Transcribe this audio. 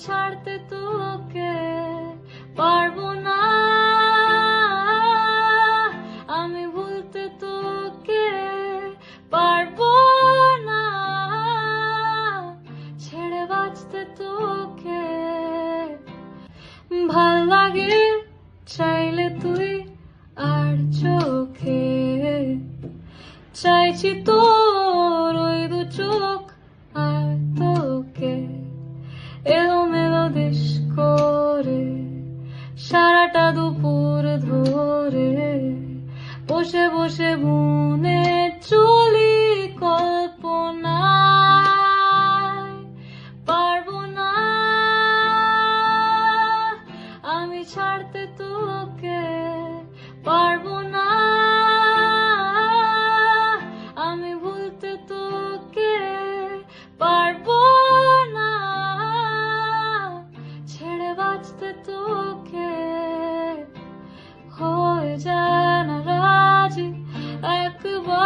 ছাড়তে তোকে পারবো না, আমি ভুলতে তোকে পারবো না, ছেড়ে বাঁচতে তোকে ভাল লাগে চাইলে তুই আর চোখে, চাইছি তোর ওই দু চোখ আর তোকে এলোমেলো দেশ করে সারাটা দুপুর ধরে বসে বসে বুনে চলি কল্পনায়। পারবো না আমি ছাড়তে তোকে, পারবো না আমি ভুলতে তোকে পারবো না, ছেড়ে বাঁচতে তোকে হয়ে যায় না রাজি একবার।